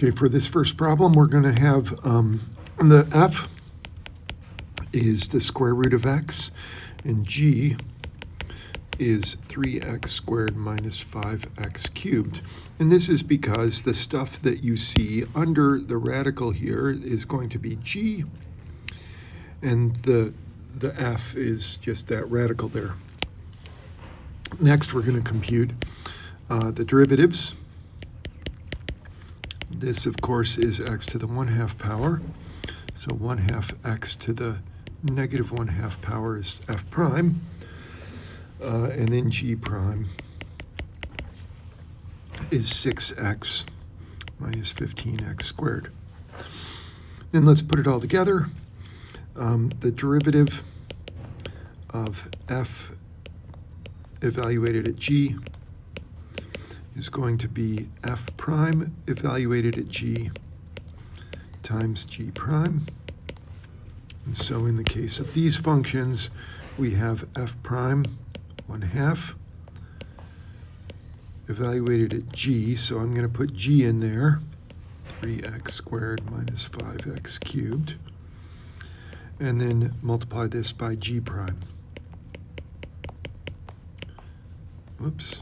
Okay, for this first problem, we're going to have the f is the square root of x, and g is 3x squared minus 5x cubed. And this is because the stuff that you see under the radical here is going to be g, and the f is just that radical there. Next, we're going to compute the derivatives. This, of course, is x to the 1/2 power. So 1/2 x to the negative 1/2 power is f prime. And then g prime is 6x minus 15x squared. Then let's put it all together. The derivative of f evaluated at g is going to be f prime evaluated at g times g prime. And so in the case of these functions, we have f prime 1/2 evaluated at g, so I'm going to put g in there, 3x squared minus 5x cubed, and then multiply this by g prime. Whoops.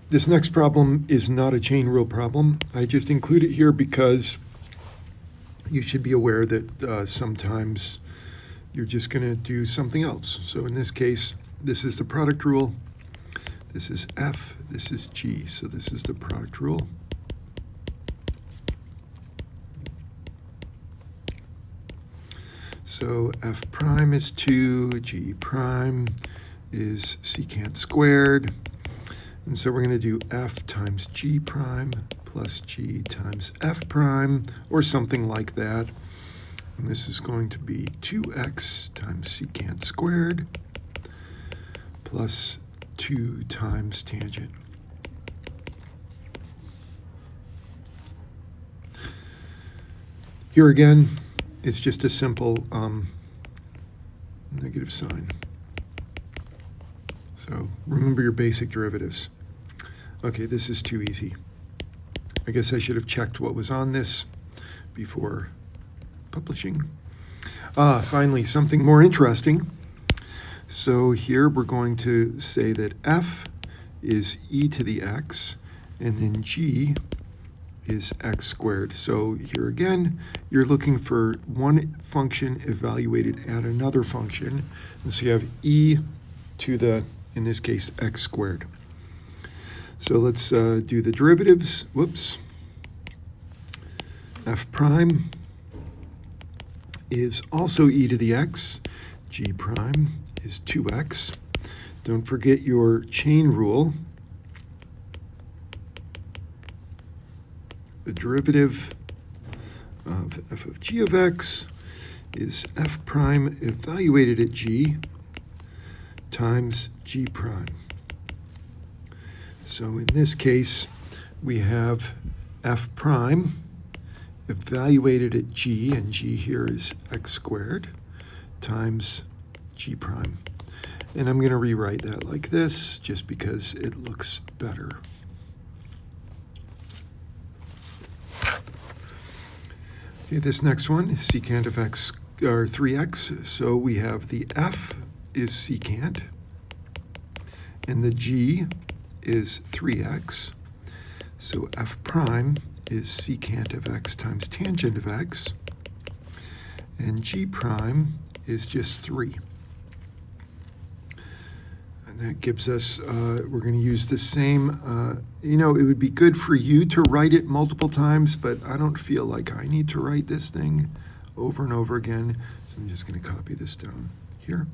This next problem is not a chain rule problem. I just include it here because you should be aware that sometimes you're just going to do something else. So in this case, this is the product rule. This is f, this is g. So this is the product rule. So f prime is 2, g prime is secant squared. And so we're going to do f times g prime plus g times f prime, or something like that. And this is going to be 2x times secant squared plus 2 times tangent. Here again, it's just a simple negative sign. So remember your basic derivatives. Okay, this is too easy. I guess I should have checked what was on this before publishing. Finally, something more interesting. So here we're going to say that f is e to the x, and then g is x squared. So here again, you're looking for one function evaluated at another function. And so you have e to the, in this case, x squared. So let's do the derivatives. Whoops. F prime is also e to the x. G prime is 2x. Don't forget your chain rule. The derivative of f of g of x is f prime evaluated at g times g prime. So in this case, we have f prime evaluated at g, and g here is x squared, times g prime. And I'm going to rewrite that like this, just because it looks better. Okay, this next one is secant of x, or 3x. So we have the f is secant, and the g is 3x. So f prime is secant of x times tangent of x, and g prime is just 3. And that gives us, we're going to use the same, you know, it would be good for you to write it multiple times, but I don't feel like I need to write this thing over and over again. So I'm just going to copy this down here.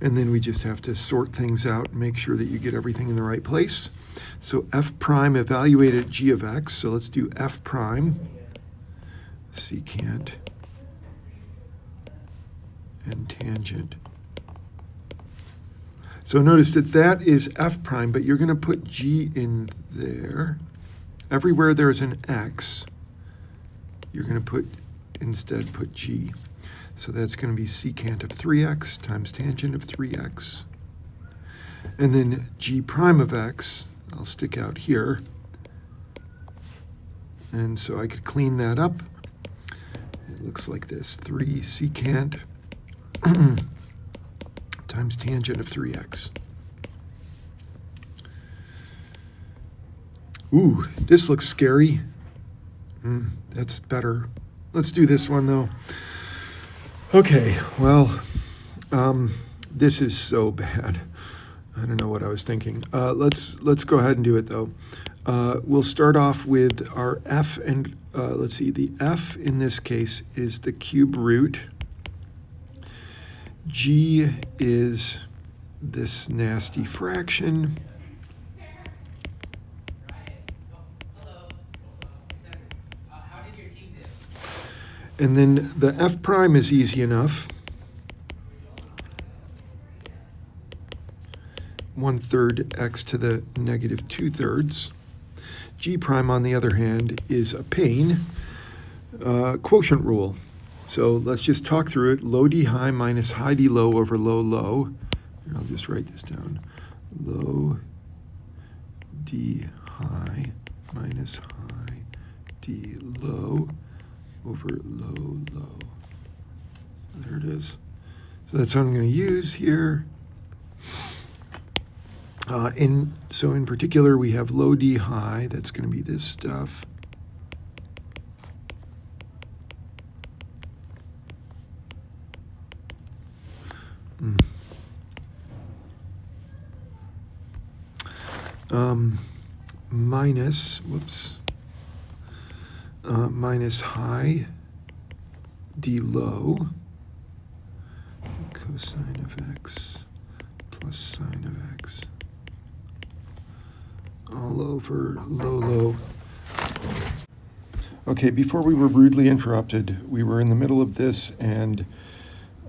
And then we just have to sort things out and make sure that you get everything in the right place. So f prime evaluated g of x. So let's do f prime secant and tangent. So notice that that is f prime, but you're going to put g in there. Everywhere there's an x, you're going to instead put g. So that's going to be secant of 3x times tangent of 3x. And then g prime of x, I'll stick out here. And so I could clean that up. It looks like this, 3 secant times tangent of 3x. Ooh, this looks scary. That's better. Let's do this one, though. Okay, well, this is so bad. I don't know what I was thinking. Let's go ahead and do it, though. We'll start off with our f, and let's see, the f in this case is the cube root. G is this nasty fraction. And then the f prime is easy enough. 1/3 x to the negative 2/3. G prime, on the other hand, is a pain. Quotient rule. So let's just talk through it. Low d high minus high d low over low low. Here, I'll just write this down. Low d high minus high d low over low low. So there it is. So that's what I'm going to use here. So in particular, we have low d high. That's going to be this stuff. Minus high d low cosine of x plus sine of x all over low low. Okay, before we were rudely interrupted, we were in the middle of this, and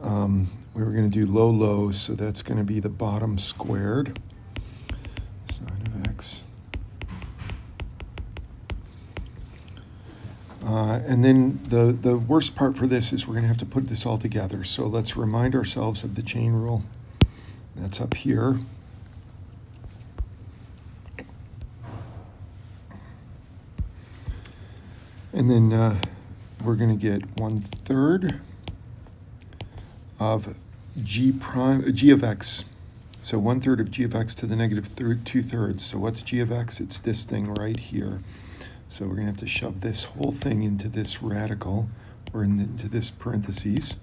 we were going to do low low, so that's going to be the bottom squared sine of x. And then the worst part for this is we're going to have to put this all together. So let's remind ourselves of the chain rule. That's up here. And then we're going to get 1/3 of g of x. So 1/3 of g of x to the negative 2/3. So what's g of x? It's this thing right here. So we're going to have to shove this whole thing into this radical, or into this parentheses,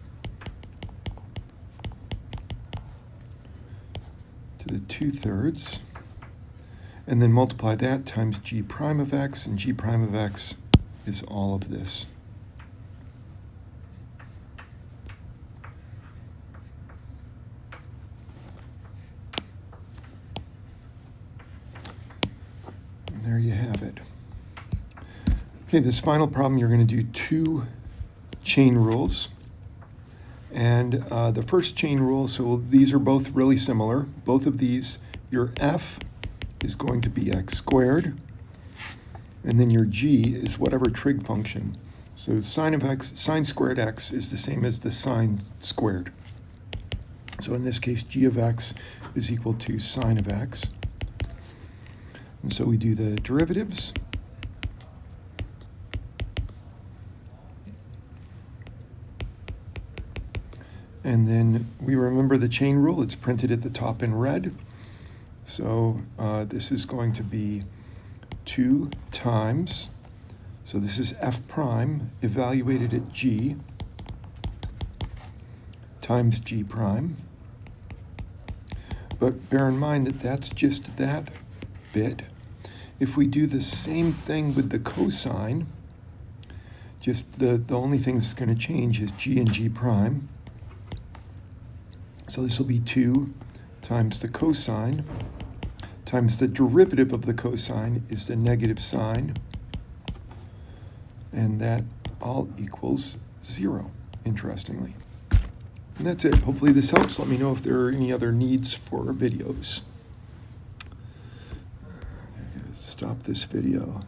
to the 2/3, and then multiply that times g prime of x, and g prime of x is all of this. And there you have it. Okay, this final problem, you're going to do 2 chain rules. And the first chain rule, so these are both really similar. Both of these, your f is going to be x squared, and then your g is whatever trig function. So sine of x, sine squared x is the same as the sine squared. So in this case, g of x is equal to sine of x. And so we do the derivatives. And then we remember the chain rule. It's printed at the top in red. So this is going to be 2 times, so this is f prime evaluated at g, times g prime. But bear in mind that that's just that bit. If we do the same thing with the cosine, just the only thing that's going to change is g and g prime. So this will be 2 times the cosine times the derivative of the cosine is the negative sine, and that all equals 0, interestingly. And that's it. Hopefully this helps. Let me know if there are any other needs for videos. Stop this video.